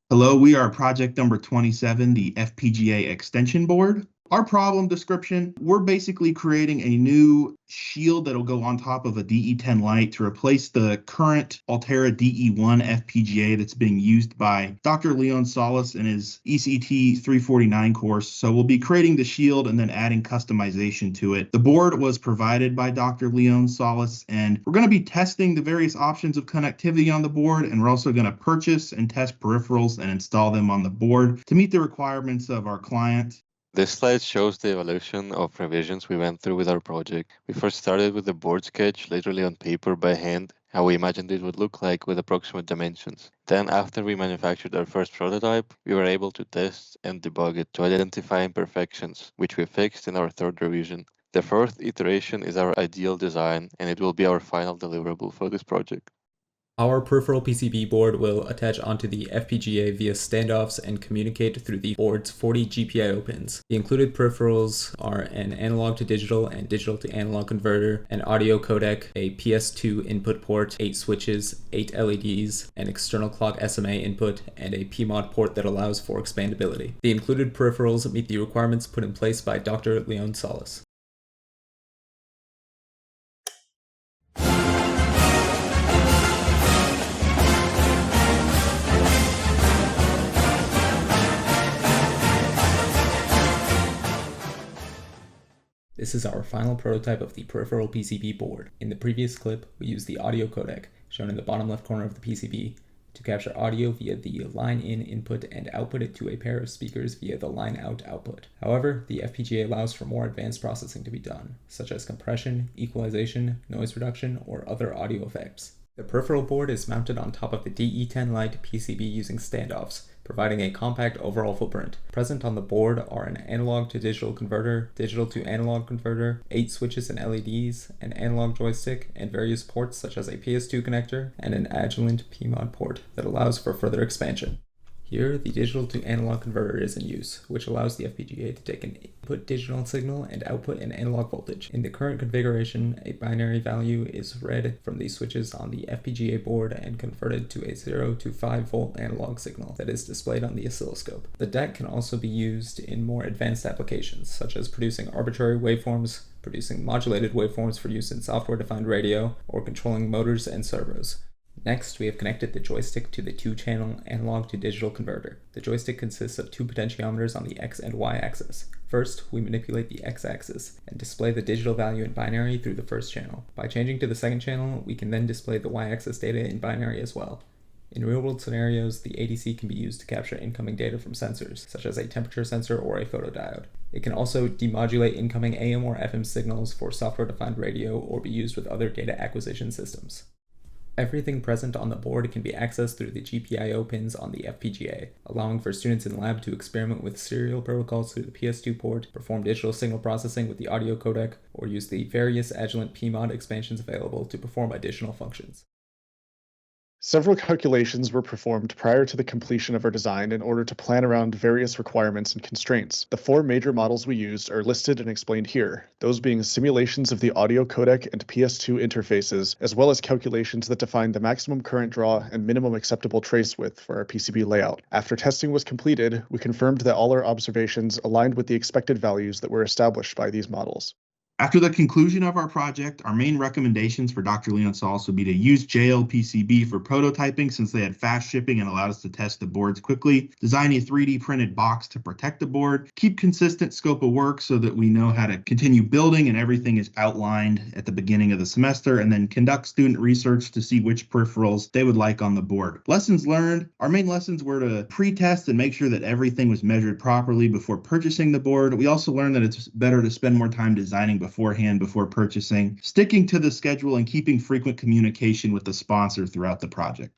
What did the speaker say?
Hello, we are project number 27, the FPGA Extension Board. Our problem description, we're basically creating a new shield that'll go on top of a DE10 Lite to replace the current Altera DE1 FPGA that's being used by Dr. Leon Salas in his ECT 349 course. So we'll be creating the shield and then adding customization to it. The board was provided by Dr. Leon Salas, and we're going to be testing the various options of connectivity on the board, and we're also going to purchase and test peripherals and install them on the board to meet the requirements of our client. This slide shows the evolution of revisions we went through with our project. We first started with the board sketch, literally on paper by hand, how we imagined it would look like with approximate dimensions. Then, after we manufactured our first prototype, we were able to test and debug it to identify imperfections, which we fixed in our third revision. The fourth iteration is our ideal design, and it will be our final deliverable for this project. Our peripheral PCB board will attach onto the FPGA via standoffs and communicate through the board's 40 GPIO pins. The included peripherals are an analog to digital and digital to analog converter, an audio codec, a PS2 input port, 8 switches, 8 LEDs, an external clock SMA input, and a PMOD port that allows for expandability. The included peripherals meet the requirements put in place by Dr. Leon Salas. This is our final prototype of the peripheral PCB board. In the previous clip, we used the audio codec, shown in the bottom left corner of the PCB, to capture audio via the line-in input and output it to a pair of speakers via the line-out output. However, the FPGA allows for more advanced processing to be done, such as compression, equalization, noise reduction, or other audio effects. The peripheral board is mounted on top of the DE10 Lite PCB using standoffs, providing a compact overall footprint. Present on the board are an analog to digital converter, digital to analog converter, 8 switches and LEDs, an analog joystick, and various ports such as a PS2 connector and an Agilent PMOD port that allows for further expansion. Here, the digital to analog converter is in use, which allows the FPGA to take an input digital signal and output an analog voltage. In the current configuration, a binary value is read from the switches on the FPGA board and converted to a 0 to 5 volt analog signal that is displayed on the oscilloscope. The DAC can also be used in more advanced applications, such as producing arbitrary waveforms, producing modulated waveforms for use in software-defined radio, or controlling motors and servos. Next, we have connected the joystick to the 2-channel analog to digital converter. The joystick consists of 2 potentiometers on the X and Y axis. First, we manipulate the X axis and display the digital value in binary through the first channel. By changing to the second channel, we can then display the Y axis data in binary as well. In real-world scenarios, the ADC can be used to capture incoming data from sensors, such as a temperature sensor or a photodiode. It can also demodulate incoming AM or FM signals for software-defined radio or be used with other data acquisition systems. Everything present on the board can be accessed through the GPIO pins on the FPGA, allowing for students in lab to experiment with serial protocols through the PS2 port, perform digital signal processing with the audio codec, or use the various Agilent PMOD expansions available to perform additional functions. Several calculations were performed prior to the completion of our design in order to plan around various requirements and constraints. The 4 major models we used are listed and explained here, those being simulations of the audio codec and PS2 interfaces, as well as calculations that define the maximum current draw and minimum acceptable trace width for our PCB layout. After testing was completed, we confirmed that all our observations aligned with the expected values that were established by these models. After the conclusion of our project, our main recommendations for Dr. Leon Salas would be to use JLPCB for prototyping since they had fast shipping and allowed us to test the boards quickly, design a 3D printed box to protect the board, keep consistent scope of work so that we know how to continue building and everything is outlined at the beginning of the semester, and then conduct student research to see which peripherals they would like on the board. Lessons learned, our main lessons were to pre-test and make sure that everything was measured properly before purchasing the board. We also learned that it's better to spend more time designing beforehand before purchasing, sticking to the schedule and keeping frequent communication with the sponsor throughout the project.